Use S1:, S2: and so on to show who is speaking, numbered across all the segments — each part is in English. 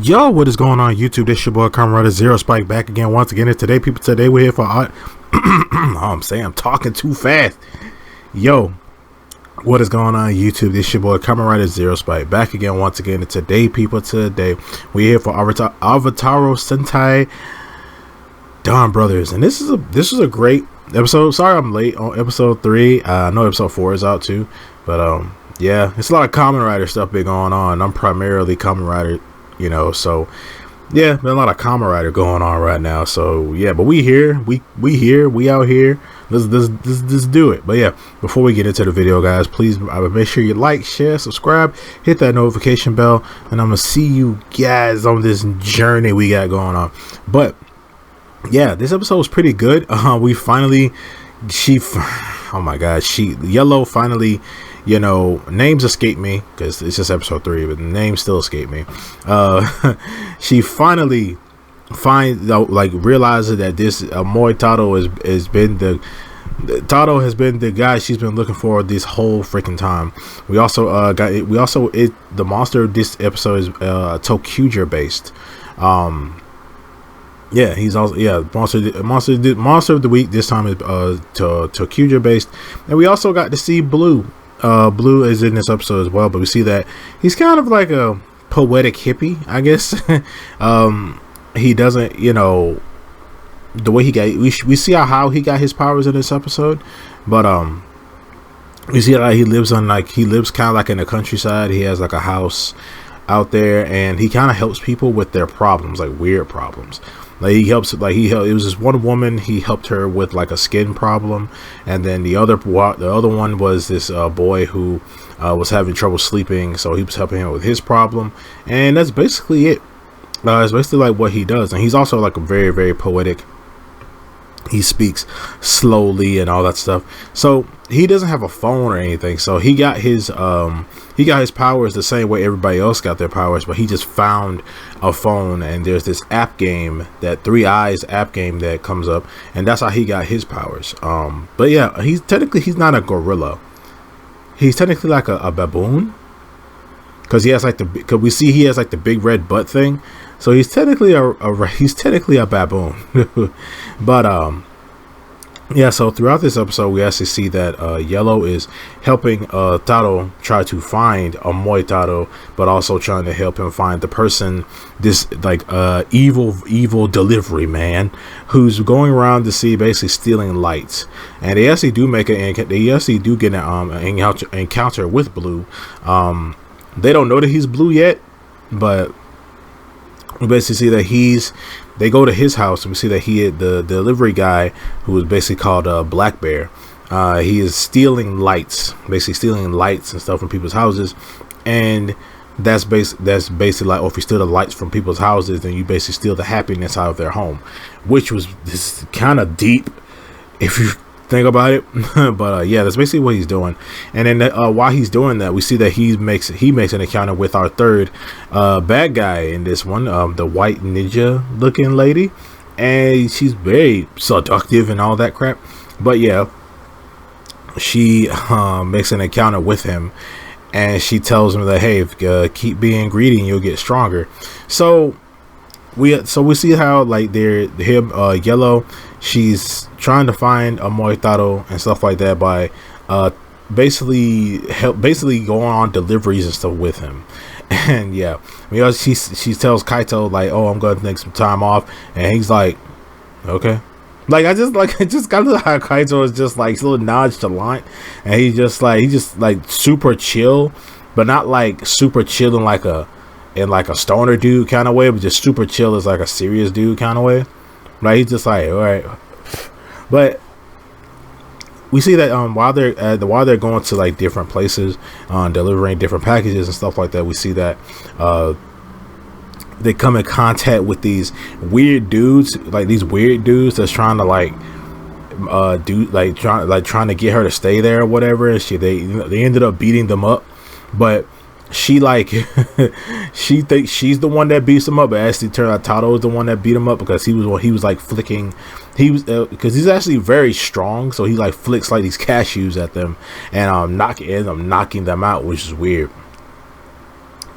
S1: Yo, what is going on YouTube? This your boy Kamen Zero Spike back again once again. And today we're here for I'm talking too fast. Yo, what is going on YouTube? This your boy Kamen Zero Spike back again once again. And today we're here for Avataro Sentai Donbrothers. And this is a great episode. Sorry I'm late on episode 3. I know episode 4 is out too, but yeah, it's a lot of Kamen Rider stuff been going on. I'm primarily Kamen Rider, so yeah, there's a lot of Kamen Rider going on right now. So yeah, but we here, we out here. Let's do it. But yeah, before we get into the video, guys, please make sure you like, share, subscribe, hit that notification bell, and I'm gonna see you guys on this journey we got going on. But yeah, this episode was pretty good. We finally, oh my god, Yellow finally, names escape me because it's just episode 3, but the names still escape me. She finally realizes that this Amoy Tato has been the guy she's been looking for this whole freaking time. The monster of this episode is Tokuger based. Yeah, he's also monster of the week. This time is Tokuger based, and we also got to see Blue. Blue is in this episode as well, but we see that he's kind of like a poetic hippie, I guess. He doesn't, the way he got. We see how he got his powers in this episode, but we see how he lives kind of like in the countryside. He has like a house out there, and he kind of helps people with their problems, like weird problems. It was this one woman, he helped her with like a skin problem, and then the other one was this boy who was having trouble sleeping, so he was helping him with his problem, and that's basically it. It's basically like what he does, and he's also like a very, very poetic. He speaks slowly and all that stuff. So he doesn't have a phone or anything. So he got his powers the same way everybody else got their powers, but he just found a phone, and there's this app game, that 3 Eyes app game that comes up, and that's how he got his powers. But yeah, he's not a gorilla. He's technically like a baboon, because he has like he has like the big red butt thing. So he's technically a baboon. But yeah, so throughout this episode we actually see that Yellow is helping Taro try to find Amoy Taro, but also trying to help him find the person, this evil delivery man who's going around to see, basically stealing lights. And they actually do get an encounter with Blue. They don't know that he's Blue yet, but we basically see that they go to his house, and we see that the delivery guy, who is basically called Black Bear, he is stealing lights and stuff from people's houses. And that's basically like, if you steal the lights from people's houses, then you basically steal the happiness out of their home, which was this kind of deep if you think about it. But yeah, that's basically what he's doing. And then while he's doing that, we see that he makes an encounter with our third bad guy in this one, the white ninja looking lady, and she's very seductive and all that crap. But yeah, she makes an encounter with him, and she tells him that, hey, keep being greedy and you'll get stronger. So we see how like Yellow, she's trying to find Amoy Taro and stuff like that by basically going on deliveries and stuff with him. And yeah, she tells Kaito like, oh, I'm gonna take some time off, and he's like, okay. I just kind of how Kaito is just like so nonchalant, and he's just like super chill, but not like super chill in like a stoner dude kind of way, but just super chill as like a serious dude kind of way. Like, he's just like, all right. But we see that while they're going to like different places, delivering different packages and stuff like that, we see that they come in contact with these weird dudes that's trying to trying to get her to stay there or whatever. And they ended up beating them up, but she she thinks she's the one that beats him up, but actually turned out Tato is the one that beat him up, because he was like flicking, because he's actually very strong, so he like flicks like these cashews at them, and knocking them out, which is weird.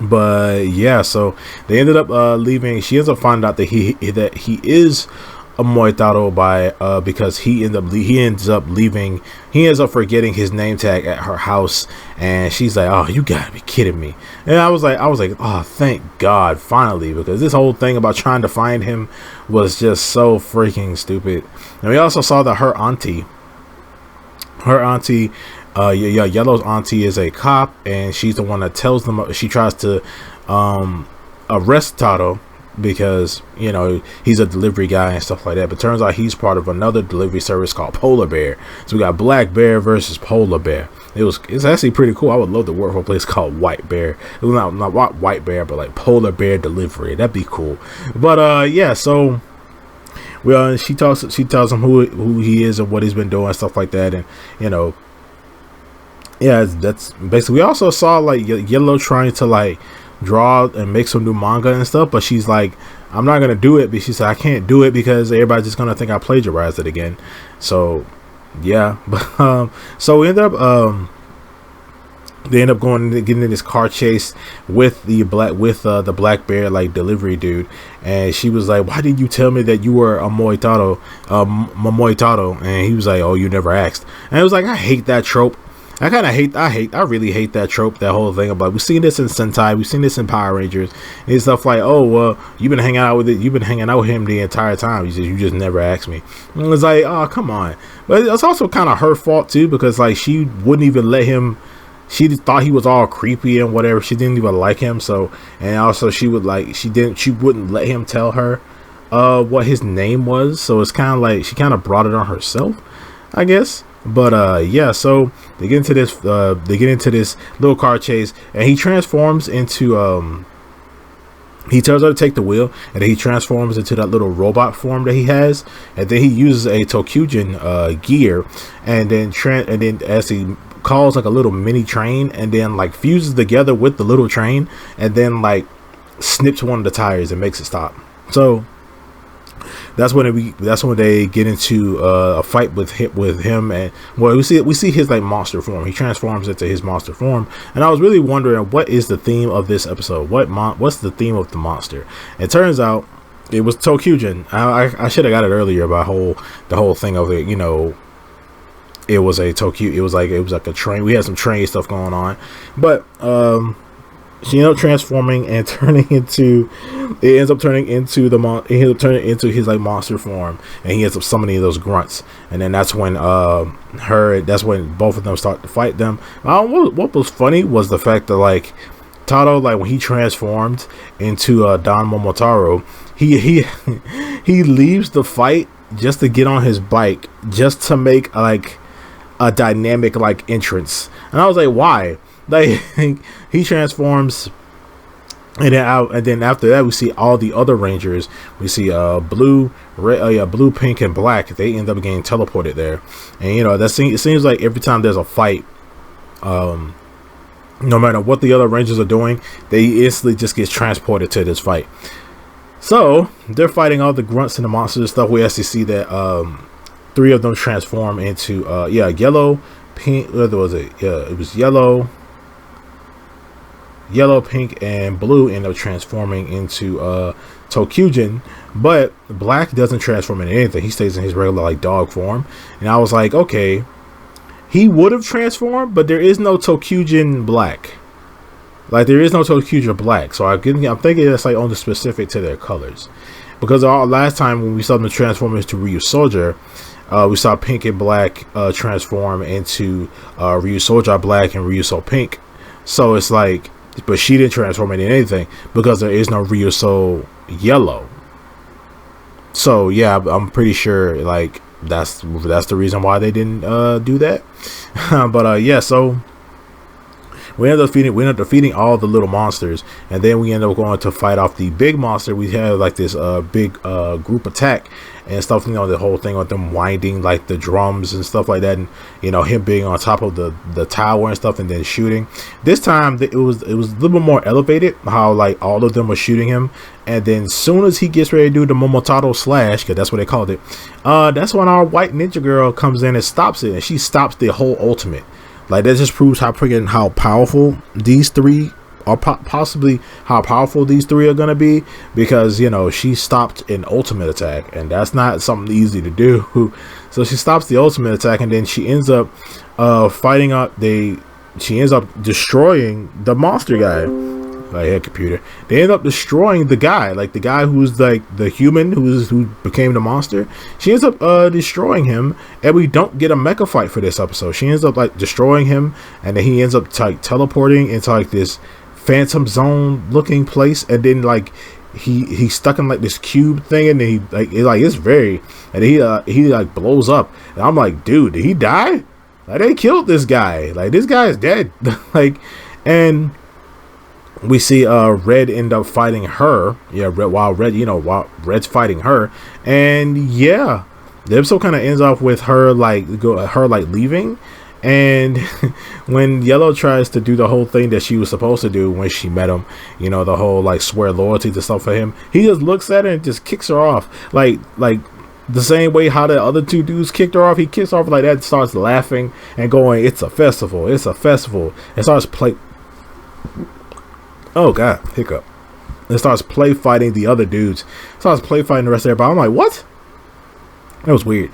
S1: But yeah, so they ended up leaving. She ends up finding out that he is a Moitaro by because he ends up leaving. He ends up forgetting his name tag at her house, and she's like, "Oh, you gotta be kidding me!" And I was like, "Oh, thank God, finally!" Because this whole thing about trying to find him was just so freaking stupid. And we also saw that her auntie, Yellow's auntie is a cop, and she's the one that tells them. She tries to arrest Taro because, you know, he's a delivery guy and stuff like that, but turns out he's part of another delivery service called Polar Bear. So we got Black Bear versus Polar Bear. It's actually pretty cool. I would love to work for a place called White Bear. Not White Bear, but like Polar Bear Delivery. That'd be cool. But yeah, so she tells him who he is and what he's been doing, stuff like that. And, you know, yeah, that's basically. We also saw like Yellow trying to like draw and make some new manga and stuff, but she's like, I'm not gonna do it. But she said, I can't do it because everybody's just gonna think I plagiarized it again. So yeah, but so we end up they end up getting in this car chase with the Black Bear like delivery dude, and she was like, why did you tell me that you were a Moitaro? And he was like, oh, you never asked. And it was like, I hate that trope. I really hate that trope, that whole thing about, we've seen this in Sentai, we've seen this in Power Rangers, and stuff like, oh, well, you've been hanging out with him the entire time, you just never asked me. And it's like, oh, come on. But it's also kind of her fault too, because like she wouldn't even let him, she thought he was all creepy and whatever, she didn't even like him. So, and also she wouldn't let him tell her what his name was, so it's kind of like she kind of brought it on herself, I guess. But yeah, so they get into this little car chase, and he transforms into he tells her to take the wheel, and then he transforms into that little robot form that he has, and then he uses a Tokujin gear, and then as he calls like a little mini train, and then like fuses together with the little train, and then like snips one of the tires and makes it stop. So that's when they get into a fight with him, and well, we see his like monster form. He transforms into his monster form, and I was really wondering, what is the theme of this episode? What's the theme of the monster? It turns out it was Tokujin. I should have got it earlier about the whole thing of it. You know, it was a Tokyo. It was like a train. We had some train stuff going on, but she ended up transforming and It ends up turning into his like monster form, and he ends up summoning those grunts, and then that's when both of them start to fight them. What was funny was the fact that like Taro, like when he transformed into Don Momotaro, he leaves the fight just to get on his bike, just to make like a dynamic like entrance. And I was like, why? Like he transforms, and then after that we see all the other Rangers. We see blue, red, blue, pink, and black. They end up getting teleported there, and you know it seems like every time there's a fight, no matter what the other Rangers are doing, they instantly just get transported to this fight. So they're fighting all the grunts and the monsters and stuff. We actually see that 3 of them transform into yellow, pink. What was it? Yeah, it was yellow, pink, and blue end up transforming into Tokujin, but black doesn't transform into anything. He stays in his regular like dog form. And I was like, okay, he would have transformed, but there is no Tokujin black. Like there is no Tokujin black. So I'm thinking that's like only specific to their colors, because last time when we saw them transform into Ryu Soldier, we saw pink and black transform into Ryu Soldier black and Ryu Soul pink. So it's like, but she didn't transform into anything because there is no Ryu Soul yellow. So yeah, I'm pretty sure like that's the reason why they didn't do that. But yeah, so we end up defeating all the little monsters, and then we end up going to fight off the big monster. We have like this big group attack and stuff, you know, the whole thing with them winding like the drums and stuff like that, and you know, him being on top of the tower and stuff, and then shooting. This time it was a little bit more elevated, how like all of them were shooting him, and then soon as he gets ready to do the Momotaro slash, because that's what they called it, that's when our white ninja girl comes in and stops it, and she stops the whole ultimate. Like that just proves how powerful these 3 or possibly how powerful these three are going to be, because you know she stopped an ultimate attack, and that's not something easy to do. So she stops the ultimate attack, and then she ends up fighting up. She ends up destroying the monster guy. Like, hey, computer. They end up destroying the guy, like the guy who's like the human who became the monster. She ends up destroying him, and we don't get a mecha fight for this episode. She ends up like destroying him, and then he ends up like teleporting into like this phantom zone looking place, and then like he's stuck in like this cube thing, and then it's very, and he like blows up, and I'm like, dude, did he die? Like, they killed this guy. Like, this guy is dead. Like, and we see Red end up fighting her. Yeah, while Red's fighting her, and yeah, the episode kind of ends off with her leaving. And when Yellow tries to do the whole thing that she was supposed to do when she met him, you know, the whole like swear loyalty to stuff for him, he just looks at her and just kicks her off, like the same way how the other two dudes kicked her off. He kicks her off like that, starts laughing and going, "It's a festival, it's a festival," and starts oh god, hiccup. And starts play fighting the other dudes. Starts play fighting the rest of everybody. I'm like, what? That was weird.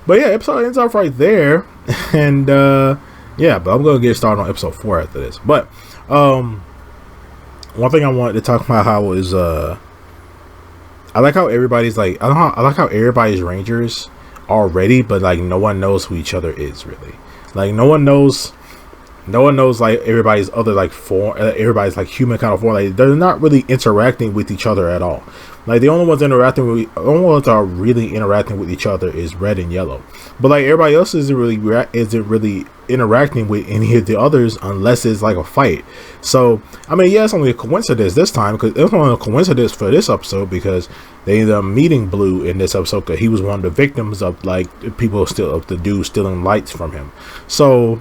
S1: But yeah, episode ends off right there. And yeah, but I'm gonna get started on episode 4 after this. But one thing I wanted to talk about how is I like how everybody's like, I like how everybody's rangers are ready, but like no one knows who each other is really. Like no one knows like everybody's other like form, everybody's like human kind of form. Like they're not really interacting with each other at all. Like the only ones that are really interacting with each other is Red and Yellow. But like everybody else isn't really interacting with any of the others unless it's like a fight. So I mean, yeah, it's only a coincidence this time, because it's only a coincidence for this episode because they ended up meeting Blue in this episode because he was one of the victims of like the dude stealing lights from him. So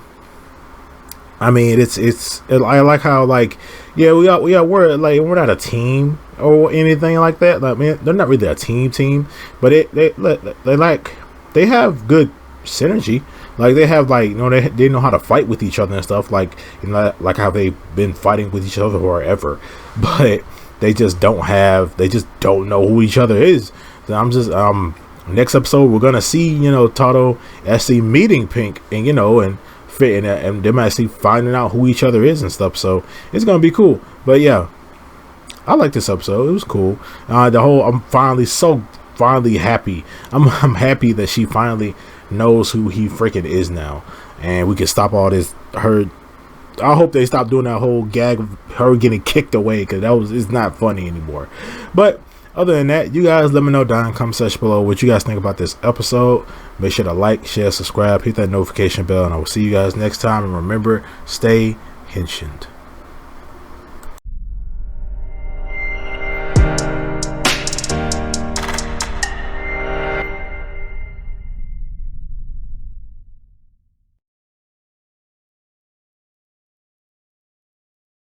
S1: I mean, I like how like, yeah, we're not a team or anything like that. Like, man, they're not really a team, but they have good synergy. Like they have like, you know, they know how to fight with each other and stuff. Like, you know, like how they've been fighting with each other forever, but they just don't know who each other is. So next episode we're gonna see, you know, Tato actually meeting Pink, and you know, and they might see finding out who each other is and stuff. So it's gonna be cool. But yeah, I like this episode. It was cool. I'm finally happy. I'm happy that she finally knows who he freaking is now, and we can stop all this. I hope they stop doing that whole gag of her getting kicked away, because it's not funny anymore. But other than that, you guys let me know down in the comment section below what you guys think about this episode. Make sure to like, share, subscribe, hit that notification bell, and I will see you guys next time. And remember, stay henshined.